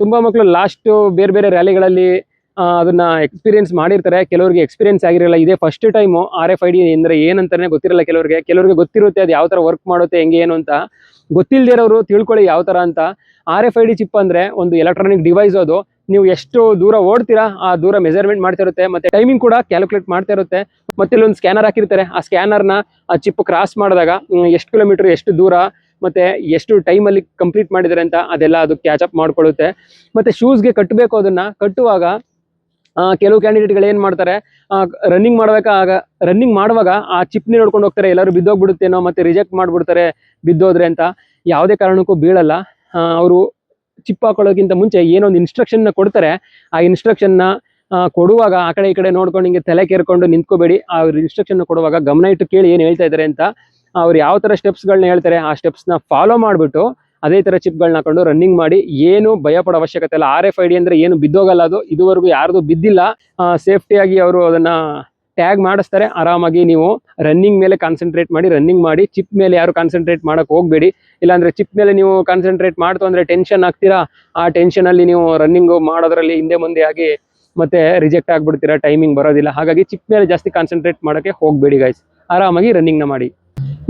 ತುಂಬ ಮಕ್ಕಳು ಲಾಸ್ಟು ಬೇರೆ ಬೇರೆ ರ್ಯಾಲಿಗಳಲ್ಲಿ ಅದನ್ನು ಎಕ್ಸ್ಪೀರಿಯೆನ್ಸ್ ಮಾಡಿರ್ತಾರೆ, ಕೆಲವರಿಗೆ ಎಕ್ಸ್ಪೀರಿಯೆನ್ಸ್ ಆಗಿರಲ್ಲ. ಇದೇ ಫಸ್ಟ್ ಟೈಮು RFID ಅಂದರೆ ಏನಂತಾನೆ ಗೊತ್ತಿರಲ್ಲ ಕೆಲವರಿಗೆ ಗೊತ್ತಿರುತ್ತೆ ಅದು ಯಾವ ಥರ ವರ್ಕ್ ಮಾಡುತ್ತೆ, ಹೆಂಗೆ ಏನು ಅಂತ. ಗೊತ್ತಿಲ್ಲದೆ ಇರೋರು ತಿಳ್ಕೊಳ್ಳಿ ಯಾವ ಥರ ಅಂತ. RFID ಚಿಪ್ ಅಂದರೆ ಒಂದು ಎಲೆಕ್ಟ್ರಾನಿಕ್ ಡಿವೈಸ್, ಅದು ನೀವು ಎಷ್ಟು ದೂರ ಓಡ್ತೀರಾ ಆ ದೂರ ಮೆಜರ್ಮೆಂಟ್ ಮಾಡ್ತಾ ಇರುತ್ತೆ, ಮತ್ತು ಟೈಮಿಂಗ್ ಕೂಡ ಕ್ಯಾಲ್ಕುಲೇಟ್ ಮಾಡ್ತಾ ಇರುತ್ತೆ. ಮತ್ತೆ ಇಲ್ಲೊಂದು ಸ್ಕ್ಯಾನರ್ ಹಾಕಿರ್ತಾರೆ, ಆ ಸ್ಕ್ಯಾನರ್ನ ಆ ಚಿಪ್ ಕ್ರಾಸ್ ಮಾಡಿದಾಗ ಎಷ್ಟು ಕಿಲೋಮೀಟರ್, ಎಷ್ಟು ದೂರ, ಮತ್ತು ಎಷ್ಟು ಟೈಮಲ್ಲಿ ಕಂಪ್ಲೀಟ್ ಮಾಡಿದ್ದಾರೆ ಅಂತ ಅದೆಲ್ಲ ಅದು ಕ್ಯಾಚಪ್ ಮಾಡ್ಕೊಳ್ಳುತ್ತೆ. ಮತ್ತು ಶೂಸ್ಗೆ ಕಟ್ಟಬೇಕು, ಅದನ್ನು ಕಟ್ಟುವಾಗ ಕೆಲವು ಕ್ಯಾಂಡಿಡೇಟ್ಗಳು ಏನು ಮಾಡ್ತಾರೆ, ರನ್ನಿಂಗ್ ಮಾಡುವಾಗ ಆ ಚಿಪ್ನಿ ನೋಡ್ಕೊಂಡು ಹೋಗ್ತಾರೆ, ಎಲ್ಲರೂ ಬಿದ್ದೋಗ್ಬಿಡುತ್ತೇನೋ ಮತ್ತು ರಿಜೆಕ್ಟ್ ಮಾಡಿಬಿಡ್ತಾರೆ ಬಿದ್ದೋದ್ರೆ ಅಂತ. ಯಾವುದೇ ಕಾರಣಕ್ಕೂ ಬೀಳಲ್ಲ. ಅವರು ಚಿಪ್ ಹಾಕೊಳ್ಳೋಕ್ಕಿಂತ ಮುಂಚೆ ಏನೊಂದು ಇನ್ಸ್ಟ್ರಕ್ಷನ್ನ ಕೊಡ್ತಾರೆ, ಆ ಇನ್ಸ್ಟ್ರಕ್ಷನ್ನ ಕೊಡುವಾಗ ಆ ಕಡೆ ಈ ಕಡೆ ನೋಡ್ಕೊಂಡು ಹಿಂಗೆ ತಲೆ ಕೇರ್ಕೊಂಡು ನಿಂತ್ಕೋಬೇಡಿ. ಆ ಇನ್ಸ್ಟ್ರಕ್ಷನ್ ಕೊಡುವಾಗ ಗಮನ ಇಟ್ಟು ಕೇಳಿ ಏನು ಹೇಳ್ತಾ ಇದ್ದಾರೆ ಅಂತ. ಅವ್ರು ಯಾವ ಥರ ಸ್ಟೆಪ್ಸ್ಗಳನ್ನ ಹೇಳ್ತಾರೆ ಆ ಸ್ಟೆಪ್ಸ್ನ ಫಾಲೋ ಮಾಡಿಬಿಟ್ಟು ಅದೇ ಥರ ಚಿಪ್ಗಳನ್ನ ಹಾಕೊಂಡು ರನ್ನಿಂಗ್ ಮಾಡಿ. ಏನು ಭಯಪಡೋ ಅವಶ್ಯಕತೆ ಇಲ್ಲ. RFID ಅಂದರೆ ಏನು ಬಿದ್ದೋಗಲ್ಲ, ಅದು ಇದುವರೆಗೂ ಯಾರ್ದು ಬಿದ್ದಿಲ್ಲ. ಸೇಫ್ಟಿಯಾಗಿ ಅವರು ಅದನ್ನು ಟ್ಯಾಗ್ ಮಾಡಿಸ್ತಾರೆ. ಆರಾಮಾಗಿ ನೀವು ರನ್ನಿಂಗ್ ಮೇಲೆ ಕಾನ್ಸಂಟ್ರೇಟ್ ಮಾಡಿ, ರನ್ನಿಂಗ್ ಮಾಡಿ. ಚಿಪ್ ಮೇಲೆ ಯಾರು ಕಾನ್ಸಂಟ್ರೇಟ್ ಮಾಡೋಕ್ಕೆ ಹೋಗಬೇಡಿ. ಇಲ್ಲಾಂದರೆ ಚಿಪ್ ಮೇಲೆ ನೀವು ಕಾನ್ಸಂಟ್ರೇಟ್ ಮಾಡ್ತು ಅಂದರೆ ಟೆನ್ಷನ್ ಆಗ್ತೀರಾ. ಆ ಟೆನ್ಷನಲ್ಲಿ ನೀವು ರನ್ನಿಂಗು ಮಾಡೋದ್ರಲ್ಲಿ ಹಿಂದೆ ಮುಂದೆ ಆಗಿ ಮತ್ತೆ ರಿಜೆಕ್ಟ್ ಆಗಿಬಿಡ್ತೀರಾ, ಟೈಮಿಂಗ್ ಬರೋದಿಲ್ಲ. ಹಾಗಾಗಿ ಚಿಪ್ ಮೇಲೆ ಜಾಸ್ತಿ ಕಾನ್ಸಂಟ್ರೇಟ್ ಮಾಡೋಕ್ಕೆ ಹೋಗಬೇಡಿ ಗೈಸ್, ಆರಾಮಾಗಿ ರನ್ನಿಂಗ್ನ ಮಾಡಿ.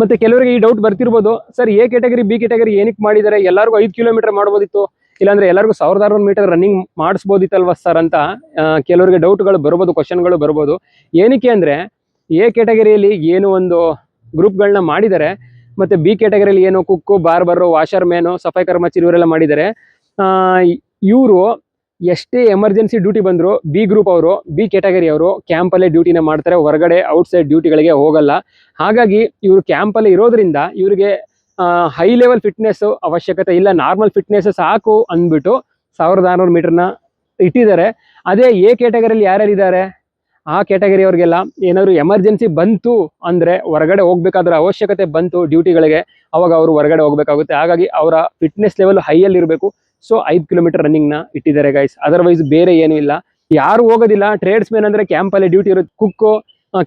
ಮತ್ತು ಕೆಲವರಿಗೆ ಈ ಡೌಟ್ ಬರ್ತಿರ್ಬೋದು, sir A category B category ಏನಕ್ಕೆ ಮಾಡಿದ್ದಾರೆ, ಎಲ್ಲರಿಗೂ 5 ಕಿಲೋಮೀಟರ್ ಮಾಡ್ಬೋದಿತ್ತು, ಇಲ್ಲಾಂದ್ರೆ ಎಲ್ಲರಿಗೂ 1600 ಮೀಟರ್ ರನ್ನಿಂಗ್ ಮಾಡಿಸ್ಬೋದಿತ್ತಲ್ವ ಸರ್ ಅಂತ ಕೆಲವರಿಗೆ ಡೌಟ್ಗಳು ಬರ್ಬೋದು, ಕ್ವಶನ್ಗಳು ಬರ್ಬೋದು. ಏನಕ್ಕೆ ಅಂದರೆ ಎ ಕ್ಯಾಟಗರಿಯಲ್ಲಿ ಏನು ಒಂದು ಗ್ರೂಪ್ಗಳನ್ನ ಮಾಡಿದ್ದಾರೆ, ಮತ್ತು ಬಿ ಕ್ಯಾಟಗರಿಯಲ್ಲಿ ಏನು ಕುಕ್ಕು, ಬಾರ್ಬರು, ವಾಷರ್ ಮ್ಯಾನು, ಸಫಾಯಿ ಕರ್ಮಚಾರಿ ಇವರೆಲ್ಲ ಮಾಡಿದ್ದಾರೆ. ಇವರು ಎಷ್ಟೇ ಎಮರ್ಜೆನ್ಸಿ ಡ್ಯೂಟಿ ಬಂದರೂ ಬಿ ಗ್ರೂಪ್ ಅವರು, ಬಿ ಕ್ಯಾಟಗರಿ ಅವರು ಕ್ಯಾಂಪಲ್ಲೇ ಡ್ಯೂಟಿನ ಮಾಡ್ತಾರೆ, ಹೊರಗಡೆ ಔಟ್ಸೈಡ್ ಡ್ಯೂಟಿಗಳಿಗೆ ಹೋಗಲ್ಲ. ಹಾಗಾಗಿ ಇವರು ಕ್ಯಾಂಪಲ್ಲಿ ಇರೋದ್ರಿಂದ ಇವರಿಗೆ ಹೈ ಲೆವೆಲ್ ಫಿಟ್ನೆಸ್ ಅವಶ್ಯಕತೆ ಇಲ್ಲ, ನಾರ್ಮಲ್ ಫಿಟ್ನೆಸ್ ಸಾಕು ಅಂದ್ಬಿಟ್ಟು 1600 ಮೀಟರ್ನ ಇಟ್ಟಿದ್ದಾರೆ. ಅದೇ ಎ ಕ್ಯಾಟಗರಿಯಲ್ಲಿ ಯಾರ್ಯಾರಿದ್ದಾರೆ ಆ ಕ್ಯಾಟಗರಿ ಅವ್ರಿಗೆಲ್ಲ ಏನಾದರೂ ಎಮರ್ಜೆನ್ಸಿ ಬಂತು ಅಂದರೆ, ಹೊರಗಡೆ ಹೋಗ್ಬೇಕಾದ್ರೆ ಅವಶ್ಯಕತೆ ಬಂತು ಡ್ಯೂಟಿಗಳಿಗೆ, ಅವಾಗ ಅವರು ಹೊರಗಡೆ ಹೋಗಬೇಕಾಗುತ್ತೆ. ಹಾಗಾಗಿ ಅವರ ಫಿಟ್ನೆಸ್ ಲೆವೆಲ್ ಹೈಯಲ್ಲಿ ಇರಬೇಕು. ಸೊ 5 ಕಿಲೋಮೀಟರ್ ರನ್ನಿಂಗ್ನ ಇಟ್ಟಿದ್ದಾರೆ ಗೈಸ್. ಅದರ್ವೈಸ್ ಬೇರೆ ಏನೂ ಇಲ್ಲ. ಯಾರು ಹೋಗೋದಿಲ್ಲ. ಟ್ರೇಡ್ಸ್ ಮ್ಯಾನ್ ಅಂದರೆ ಕ್ಯಾಂಪಲ್ಲಿ ಡ್ಯೂಟಿ ಇರುತ್ತೆ, ಕುಕ್ಕು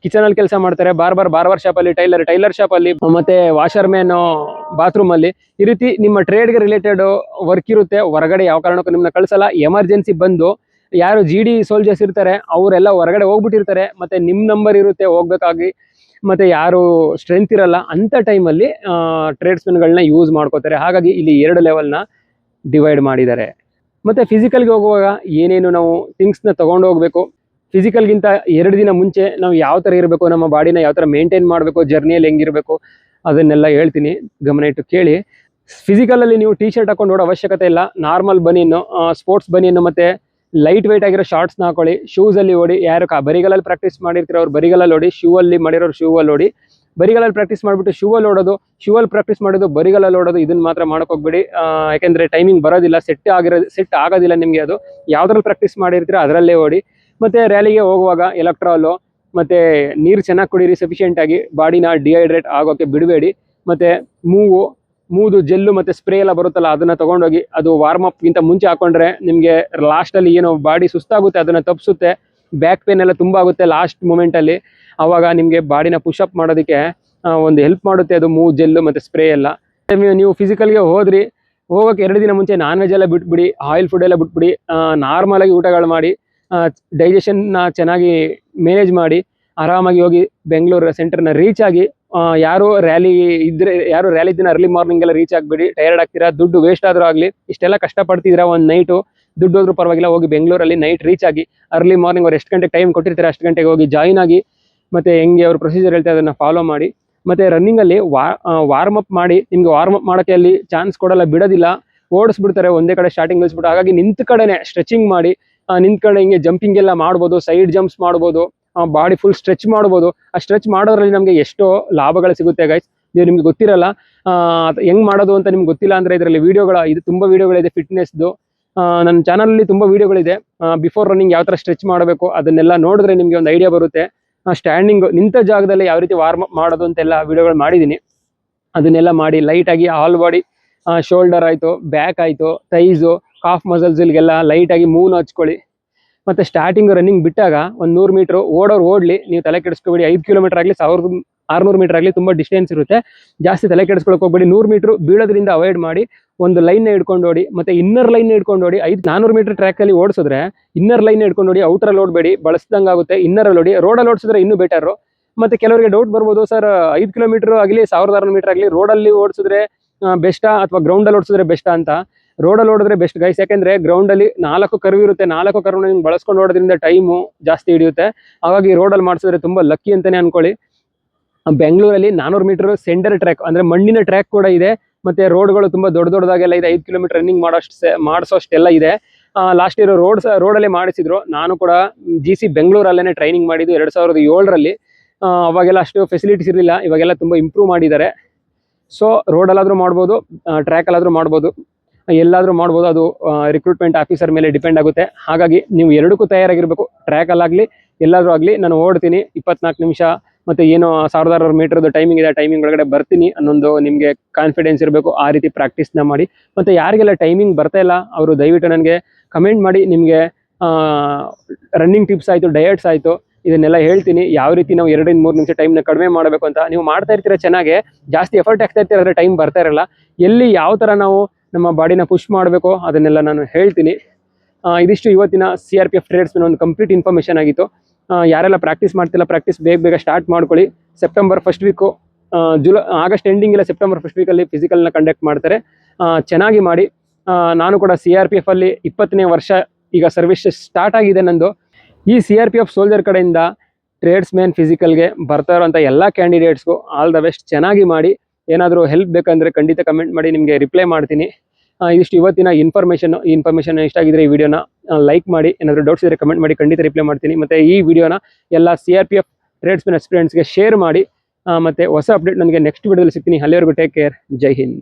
ಕಿಚನಲ್ಲಿ ಕೆಲಸ ಮಾಡ್ತಾರೆ, ಬಾರ್ಬರ್ ಶಾಪಲ್ಲಿ, ಟೈಲರ್ ಶಾಪಲ್ಲಿ, ಮತ್ತೆ ವಾಷರ್ ಮ್ಯಾನು ಬಾತ್ರೂಮಲ್ಲಿ. ಈ ರೀತಿ ನಿಮ್ಮ ಟ್ರೇಡ್ಗೆ ರಿಲೇಟೆಡ್ ವರ್ಕ್ ಇರುತ್ತೆ. ಹೊರಗಡೆ ಯಾವ ಕಾರಣಕ್ಕೂ ನಿಮ್ಮನ್ನ ಕಳಿಸಲ್ಲ. ಎಮರ್ಜೆನ್ಸಿ ಬಂದು ಯಾರು GD ಸೋಲ್ಜರ್ಸ್ ಇರ್ತಾರೆ ಅವರೆಲ್ಲ ಹೊರಗಡೆ ಹೋಗ್ಬಿಟ್ಟಿರ್ತಾರೆ, ಮತ್ತು ನಿಮ್ಮ ನಂಬರ್ ಇರುತ್ತೆ ಹೋಗ್ಬೇಕಾಗಿ, ಮತ್ತು ಯಾರು ಸ್ಟ್ರೆಂತ್ ಇರಲ್ಲ ಅಂಥ ಟೈಮಲ್ಲಿ ಟ್ರೇಡ್ಸ್ಮನ್ಗಳನ್ನ ಯೂಸ್ ಮಾಡ್ಕೋತಾರೆ. ಹಾಗಾಗಿ ಇಲ್ಲಿ 2 ಲೆವೆಲ್ನ ಡಿವೈಡ್ ಮಾಡಿದ್ದಾರೆ. ಮತ್ತು ಫಿಸಿಕಲ್ಗೆ ಹೋಗುವಾಗ ಏನೇನು ನಾವು ಥಿಂಗ್ಸ್ನ ತೊಗೊಂಡು ಹೋಗಬೇಕು, ಫಿಸಿಕಲ್ಗಿಂತ 2 ದಿನ ಮುಂಚೆ ನಾವು ಯಾವ ಥರ ಇರಬೇಕು, ನಮ್ಮ ಬಾಡಿನ ಯಾವ ಥರ ಮೇಂಟೈನ್ ಮಾಡಬೇಕು, ಜರ್ನಿಯಲ್ಲಿ ಹೆಂಗಿರಬೇಕು ಅದನ್ನೆಲ್ಲ ಹೇಳ್ತೀನಿ, ಗಮನ ಇಟ್ಟು ಕೇಳಿ. ಫಿಸಿಕಲಲ್ಲಿ ನೀವು ಟೀ ಶರ್ಟ್ ಹಾಕೊಂಡು ಓಡೋ ಅವಶ್ಯಕತೆ ಇಲ್ಲ. ನಾರ್ಮಲ್ ಬನಿಯನ್ನು, ಸ್ಪೋರ್ಟ್ಸ್ ಬನಿಯನ್ನು ಮತ್ತು ಲೈಟ್ ವೆಯ್ಟ್ ಆಗಿರೋ ಶಾರ್ಟ್ಸ್ನ ಹಾಕೊಳ್ಳಿ. ಶೂಸಲ್ಲಿ ಓಡಿ. ಯಾರು ಬರಿಗಾಲಲ್ಲಿ ಪ್ರಾಕ್ಟೀಸ್ ಮಾಡಿರ್ತೀರೋ ಅವ್ರು ಬರಿಗಾಲಲ್ಲಿ ಓಡಿ, ಶೂ ಅಲ್ಲಿ ಮಾಡಿರೋರು ಶೂ ಅಲ್ಲಿ ಓಡಿ. ಬರಿಗಾಲಲ್ಲಿ ಪ್ರಾಕ್ಟೀಸ್ ಮಾಡಿಬಿಟ್ಟು ಶೂ ಅಲ್ಲಿ ಓಡೋದು, ಶೂ ಅಲ್ಲಿ ಪ್ರಾಕ್ಟೀಸ್ ಮಾಡೋದು, ಬರಿಗಾಲಲ್ಲಿ ಓಡೋದು, ಇದನ್ನು ಮಾತ್ರ ಮಾಡೋಕ್ಕೋಗ್ಬೇಡಿ. ಯಾಕೆಂದರೆ ಟೈಮಿಂಗ್ ಬರೋದಿಲ್ಲ, ಸೆಟ್ ಆಗೋದಿಲ್ಲ ನಿಮಗೆ. ಅದು ಯಾವುದ್ರಲ್ಲಿ ಪ್ರಾಕ್ಟೀಸ್ ಮಾಡಿರ್ತೀರೋ ಅದರಲ್ಲೇ ಓಡಿ. ಮತ್ತು ರ್ಯಾಲಿಗೆ ಹೋಗುವಾಗ ಎಲೆಕ್ಟ್ರಾಲು ಮತ್ತು ನೀರು ಚೆನ್ನಾಗಿ ಕುಡೀರಿ ಸಫಿಷಿಯೆಂಟಾಗಿ. ಬಾಡಿನ ಡಿಹೈಡ್ರೇಟ್ ಆಗೋಕ್ಕೆ ಬಿಡಬೇಡಿ. ಮತ್ತು ಮೂದು ಜೆಲ್ಲು ಮತ್ತು ಸ್ಪ್ರೇ ಎಲ್ಲ ಬರುತ್ತಲ್ಲ ಅದನ್ನು ತೊಗೊಂಡೋಗಿ, ಅದು ವಾರ್ಮಪ್ಗಿಂತ ಮುಂಚೆ ಹಾಕೊಂಡ್ರೆ ನಿಮಗೆ ಲಾಸ್ಟಲ್ಲಿ ಏನೋ ಬಾಡಿ ಸುಸ್ತಾಗುತ್ತೆ, ಅದನ್ನು ತಪ್ಪಿಸುತ್ತೆ. ಬ್ಯಾಕ್ ಪೇನ್ ಎಲ್ಲ ತುಂಬ ಆಗುತ್ತೆ ಲಾಸ್ಟ್ ಮೂಮೆಂಟಲ್ಲಿ. ಆವಾಗ ನಿಮಗೆ ಬಾಡಿನ ಪುಷಪ್ ಮಾಡೋದಕ್ಕೆ ಒಂದು ಹೆಲ್ಪ್ ಮಾಡುತ್ತೆ ಅದು ಜೆಲ್ಲು ಮತ್ತು ಸ್ಪ್ರೇ ಎಲ್ಲ. ನೀವು ಫಿಸಿಕಲ್ಗೆ ಹೋಗೋಕ್ಕೆ 2 ದಿನ ಮುಂಚೆ ನಾನ್ ವೆಜ್ ಎಲ್ಲ ಬಿಟ್ಬಿಡಿ, ಆಯಿಲ್ ಫುಡ್ ಎಲ್ಲ ಬಿಟ್ಬಿಡಿ. ನಾರ್ಮಲಾಗಿ ಊಟಗಳು ಮಾಡಿ, ಡೈಜೆಷನ್ನ ಚೆನ್ನಾಗಿ ಮ್ಯಾನೇಜ್ ಮಾಡಿ ಆರಾಮಾಗಿ ಹೋಗಿ ಬೆಂಗಳೂರು ಸೆಂಟರ್ನ ರೀಚ್ ಆಗಿ. ಯಾರು ರ್ಯಾಲಿ ದಿನ ಅರ್ಲಿ ಮಾರ್ನಿಂಗ್ ಎಲ್ಲ ರೀಚ್ ಆಗಿಬಿಡಿ. ಟಯರ್ಡ್ ಆಗ್ತೀರಾ, ದುಡ್ಡು ವೇಸ್ಟ್ ಆದರೂ ಆಗಲಿ, ಇಷ್ಟೆಲ್ಲ ಕಷ್ಟಪಡ್ತಿದ್ದೀರಾ, ಒಂದು ನೈಟು ದುಡ್ಡು ಹೋದ್ರೂ ಪರವಾಗಿಲ್ಲ, ಹೋಗಿ ಬೆಂಗಳೂರಲ್ಲಿ ನೈಟ್ ರೀಚ್ ಆಗಿ ಅರ್ಲಿ ಮಾರ್ನಿಂಗ್ ಅವ್ರು ಎಷ್ಟು ಗಂಟೆಗೆ ಟೈಮ್ ಕೊಟ್ಟಿರ್ತಾರೆ ಅಷ್ಟು ಗಂಟೆಗೆ ಹೋಗಿ ಜಾಯಿನ್ ಆಗಿ, ಮತ್ತು ಹೆಂಗೆ ಅವ್ರು ಪ್ರೊಸೀಜರ್ ಹೇಳ್ತಾರೆ ಅದನ್ನು ಫಾಲೋ ಮಾಡಿ. ಮತ್ತು ರನ್ನಿಂಗಲ್ಲಿ ವಾರ್ಮಪ್ ಮಾಡಿ. ನಿಮಗೆ ವಾರ್ಮಪ್ ಮಾಡೋಕ್ಕೆ ಅಲ್ಲಿ ಚಾನ್ಸ್ ಕೊಡಲ್ಲ, ಬಿಡೋದಿಲ್ಲ, ಓಡಿಸ್ಬಿಡ್ತಾರೆ ಒಂದೇ ಕಡೆ ಸ್ಟಾರ್ಟಿಂಗ್ ನಿಲ್ಲಿಸ್ಬಿಟ್ಟು. ಹಾಗಾಗಿ ನಿಂತ ಕಡೆನೇ ಸ್ಟ್ರೆಚಿಂಗ್ ಮಾಡಿ, ನಿಂತ ಕಡೆ ಹಿಂಗೆ ಜಂಪಿಂಗ್ ಎಲ್ಲ ಮಾಡ್ಬೋದು, ಸೈಡ್ ಜಂಪ್ಸ್ ಮಾಡ್ಬೋದು, ಬಾಡಿ ಫುಲ್ ಸ್ಟ್ರೆಚ್ ಮಾಡ್ಬೋದು. ಆ ಸ್ಟ್ರೆಚ್ ಮಾಡೋದ್ರಲ್ಲಿ ನಮಗೆ ಎಷ್ಟೋ ಲಾಭಗಳು ಸಿಗುತ್ತೆ ಗೈಸ್. ಇದು ನಿಮ್ಗೆ ಗೊತ್ತಿರಲ್ಲ, ಹೆಂಗೆ ಮಾಡೋದು ಅಂತ ನಿಮ್ಗೆ ಗೊತ್ತಿಲ್ಲ ಅಂದರೆ ಇದರಲ್ಲಿ ಇದು ತುಂಬ ವೀಡಿಯೋಗಳಿದೆ ಫಿಟ್ನೆಸ್ದು. ನನ್ನ ಚಾನಲಲ್ಲಿ ತುಂಬ ವೀಡಿಯೋಗಳಿದೆ. ಬಿಫೋರ್ ರನ್ನಿಂಗ್ ಯಾವ ಥರ ಸ್ಟ್ರೆಚ್ ಮಾಡಬೇಕು ಅದನ್ನೆಲ್ಲ ನೋಡಿದ್ರೆ ನಿಮಗೆ ಒಂದು ಐಡಿಯಾ ಬರುತ್ತೆ. ಸ್ಟ್ಯಾಂಡಿಂಗ್ ನಿಂತ ಜಾಗದಲ್ಲಿ ಯಾವ ರೀತಿ ವಾರ್ಮ್ ಅಪ್ ಮಾಡೋದು ಅಂತೆಲ್ಲ ವೀಡಿಯೋಗಳು ಮಾಡಿದ್ದೀನಿ. ಅದನ್ನೆಲ್ಲ ಮಾಡಿ ಲೈಟಾಗಿ ಆಲ್ ಬಾಡಿ, ಶೋಲ್ಡರ್ ಆಯಿತು, ಬ್ಯಾಕ್ ಆಯಿತು, ಥೈಸು, ಕಾಫ್ ಮಸಲ್ಸ್ಗಳಿಗೆಲ್ಲ ಲೈಟಾಗಿ ಮೂವ್ನ ಹಚ್ಕೊಳ್ಳಿ. ಮತ್ತು ಸ್ಟಾರ್ಟಿಂಗ್ ರನ್ನಿಂಗ್ ಬಿಟ್ಟಾಗ ಒಂದು 100 ಮೀಟ್ರು ಓಡಲಿ, ನೀವು ತಲೆ ಕೆಡಿಸ್ಕೊಬೇಡಿ. 5 ಕಿಲೋಮೀಟರ್ ಆಗಲಿ, 1600 ಮೀಟರ್ ಆಗಲಿ, ತುಂಬ ಡಿಸ್ಟೆನ್ಸ್ ಇರುತ್ತೆ, ಜಾಸ್ತಿ ತಲೆ ಕೆಡಿಸ್ಕೊಳಕ್ಕೆ ಹೋಗ್ಬೇಡಿ. 100 ಮೀಟ್ರು ಬೀಳೋದ್ರಿಂದ ಅವಾಯ್ಡ್ ಮಾಡಿ, ಒಂದು ಲೈನ್ನ ಹಿಡ್ಕೊಂಡು ಓಡಿ, ಮತ್ತು ಇನ್ನರ್ ಲೈನ್ ಹಿಡ್ಕೊಂಡು ಓಡಿ. 400 ಮೀಟರ್ ಟ್ರ್ಯಾಕಲ್ಲಿ ಓಡಿಸಿದ್ರೆ ಇನ್ನರ್ ಲೈನ್ ಹಿಡ್ಕೊಂಡು ಓಡಿ, ಔಟ್ರಲ್ಲಿ ಓಡಬೇಡಿ, ಬಳಸ್ದಂಗೆ ಆಗುತ್ತೆ. ಇನ್ನರಲ್ಲಿ ಓಡಿ, ರೋಡಲ್ಲಿ ಓಡಿಸಿದ್ರೆ ಇನ್ನೂ ಬೆಟರು. ಮತ್ತು ಕೆಲವರಿಗೆ ಡೌಟ್ ಬರ್ಬೋದು, ಸರ್ 5 ಕಿಲೋಮೀಟ್ರ್ ಆಗಲಿ 1600 ಮೀಟರ್ ಆಗಲಿ ರೋಡಲ್ಲಿ ಓಡಿಸಿದ್ರೆ ಬೆಸ್ಟಾ ಅಥವಾ ಗ್ರೌಂಡಲ್ಲಿ ಓಡಿಸಿದ್ರೆ ಬೆಸ್ಟಾ ಅಂತ. ರೋಡಲ್ಲಿ ಓಡಿದ್ರೆ ಬೆಸ್ಟ್ ಗೈಸ್. ಯಾಕೆಂದರೆ ಗ್ರೌಂಡಲ್ಲಿ 4 ಕರ್ವ್ ಇರುತ್ತೆ, 4 ಕರ್ವ್ನ ನೀವು ಬಳಸ್ಕೊಂಡು ಓಡೋದ್ರಿಂದ ಟೈಮು ಜಾಸ್ತಿ ಹಿಡಿಯುತ್ತೆ. ಹಾಗಾಗಿ ರೋಡಲ್ಲಿ ಮಾಡಿಸಿದ್ರೆ ತುಂಬ ಲಕ್ಕಿ ಅಂತಲೇ ಅಂದ್ಕೊಳ್ಳಿ. ಬೆಂಗಳೂರಲ್ಲಿ 400 ಮೀಟರ್ ಸೆಂಟರ್ ಟ್ರ್ಯಾಕ್ ಅಂದರೆ ಮಣ್ಣಿನ ಟ್ರ್ಯಾಕ್ ಕೂಡ ಇದೆ, ಮತ್ತು ರೋಡ್ಗಳು ತುಂಬ ದೊಡ್ಡದಾಗೆಲ್ಲ ಇದೆ. 5 ಕಿಲೋಮೀಟರ್ ರನ್ನಿಂಗ್ ಮಾಡಿಸೋಷ್ಟೆಲ್ಲ ಇದೆ. ಲಾಸ್ಟ್ ಇಯರ್ ರೋಡಲ್ಲೇ ಮಾಡಿಸಿದ್ರು. ನಾನು ಕೂಡ GC ಬೆಂಗಳೂರಲ್ಲೇ ಟ್ರೈನಿಂಗ್ ಮಾಡಿದ್ದು 2007ರಲ್ಲಿ. ಅವಾಗೆಲ್ಲ ಅಷ್ಟು ಫೆಸಿಲಿಟೀಸ್ ಇರಲಿಲ್ಲ, ಇವಾಗೆಲ್ಲ ತುಂಬ ಇಂಪ್ರೂವ್ ಮಾಡಿದ್ದಾರೆ. ಸೊ ರೋಡಲ್ಲಾದರೂ ಮಾಡ್ಬೋದು, ಟ್ರ್ಯಾಕಲ್ಲಾದರೂ ಮಾಡ್ಬೋದು, ಎಲ್ಲಾದರೂ ಮಾಡ್ಬೋದು. ಅದು ರಿಕ್ರೂಟ್ಮೆಂಟ್ ಆಫೀಸರ್ ಮೇಲೆ ಡಿಪೆಂಡ್ ಆಗುತ್ತೆ. ಹಾಗಾಗಿ ನೀವು ಎರಡಕ್ಕೂ ತಯಾರಾಗಿರಬೇಕು. ಟ್ರ್ಯಾಕಲ್ಲಾಗಲಿ ಎಲ್ಲಾದರೂ ಆಗಲಿ ನಾನು ಓಡ್ತೀನಿ 24 ನಿಮಿಷ, ಮತ್ತು ಏನೋ 1600 ಮೀಟರ್ದು ಟೈಮಿಂಗ್ ಇದೆ, ಟೈಮಿಂಗ್ ಒಳಗಡೆ ಬರ್ತೀನಿ ಅನ್ನೊಂದು ನಿಮಗೆ ಕಾನ್ಫಿಡೆನ್ಸ್ ಇರಬೇಕು. ಆ ರೀತಿ ಪ್ರಾಕ್ಟೀಸ್ನ ಮಾಡಿ. ಮತ್ತು ಯಾರಿಗೆಲ್ಲ ಟೈಮಿಂಗ್ ಬರ್ತಾ ಇಲ್ಲ ಅವರು ದಯವಿಟ್ಟು ನನಗೆ ಕಮೆಂಟ್ ಮಾಡಿ. ನಿಮಗೆ ರನ್ನಿಂಗ್ ಟಿಪ್ಸ್ ಆಯಿತು, ಡಯಟ್ಸ್ ಆಯಿತು, ಇದನ್ನೆಲ್ಲ ಹೇಳ್ತೀನಿ. ಯಾವ ರೀತಿ ನಾವು 2-3 ನಿಮಿಷ ಟೈಮ್ನ ಕಡಿಮೆ ಮಾಡಬೇಕು ಅಂತ. ನೀವು ಮಾಡ್ತಾ ಇರ್ತೀರ ಚೆನ್ನಾಗೆ, ಜಾಸ್ತಿ ಎಫರ್ಟ್ ಆಗ್ತಾ ಇರ್ತೀರ, ಆದರೆ ಟೈಮ್ ಬರ್ತಾ ಇರಲ್ಲ. ಎಲ್ಲಿ ಯಾವ ಥರ ನಾವು ನಮ್ಮ ಬಾಡಿನ ಪುಷ್ ಮಾಡಬೇಕು ಅದನ್ನೆಲ್ಲ ನಾನು ಹೇಳ್ತೀನಿ. ಇದಿಷ್ಟು ಇವತ್ತಿನ CRPF ಟ್ರೇಡ್ಸ್ಮನ್ ಒಂದು ಕಂಪ್ಲೀಟ್ ಇನ್ಫಾರ್ಮೇಷನ್ ಆಗಿತ್ತು. ಯಾರೆಲ್ಲ ಪ್ರಾಕ್ಟೀಸ್ ಮಾಡ್ತಿಲ್ಲ, ಪ್ರಾಕ್ಟೀಸ್ ಬೇಗ ಸ್ಟಾರ್ಟ್ ಮಾಡ್ಕೊಳ್ಳಿ. September first week, August ending ಇಲ್ಲ, ಸೆಪ್ಟೆಂಬರ್ ಫಸ್ಟ್ ವೀಕಲ್ಲಿ ಫಿಸಿಕಲ್ನ ಕಂಡಕ್ಟ್ ಮಾಡ್ತಾರೆ. ಚೆನ್ನಾಗಿ ಮಾಡಿ. ನಾನು ಕೂಡ CRPF ಅಲ್ಲಿ 20ನೇ ವರ್ಷ ಈಗ ಸರ್ವಿಸ್ ಸ್ಟಾರ್ಟ್ ಆಗಿದೆ ನಂದು. ಈ CRPF ಸೋಲ್ಜರ್ ಕಡೆಯಿಂದ ಟ್ರೇಡ್ಸ್ಮ್ಯಾನ್ ಫಿಸಿಕಲ್ಗೆ ಬರ್ತಾ ಇರೋಂಥ ಎಲ್ಲ ಕ್ಯಾಂಡಿಡೇಟ್ಸ್ಗೂ ಆಲ್ ದ ಬೆಸ್ಟ್. ಚೆನ್ನಾಗಿ ಮಾಡಿ. ಏನಾದರೂ ಹೆಲ್ಪ್ ಬೇಕಂದರೆ ಖಂಡಿತ ಕಮೆಂಟ್ ಮಾಡಿ, ನಿಮಗೆ ರಿಪ್ಲೈ ಮಾಡ್ತೀನಿ. ಇದಿಷ್ಟು ಇವತ್ತಿನ ಇನ್ಫಾರ್ಮೇಷನ್ ಇಷ್ಟ ಆಗಿದ್ರೆ ಈ ವಿಡಿಯೋನ ಲೈಕ್ ಮಾಡಿ. ಏನಾದರೂ ಡೌಟ್ಸ್ ಇದ್ದರೆ ಕಮೆಂಟ್ ಮಾಡಿ, ಖಂಡಿತ ರಿಪ್ಲೈ ಮಾಡ್ತೀನಿ. ಮತ್ತು ಈ ವಿಡಿಯೋನ ಎಲ್ಲ CRPF ಟ್ರೇಡ್ಸ್ಮ್ಯಾನ್ ಅಸ್ಪಿರೆಂಟ್ಸ್ಗೆ ಶೇರ್ ಮಾಡಿ. ಮತ್ತು ಹೊಸ ಅಪ್ಡೇಟ್ ನನಗೆ ನೆಕ್ಸ್ಟ್ ವಿಡಿಯೋದಲ್ಲಿ ಸಿಗ್ತೀನಿ. ಅಲ್ಲಿವರೆಗೂ ಟೇಕ್ ಕೇರ್. ಜೈ ಹಿಂದ್.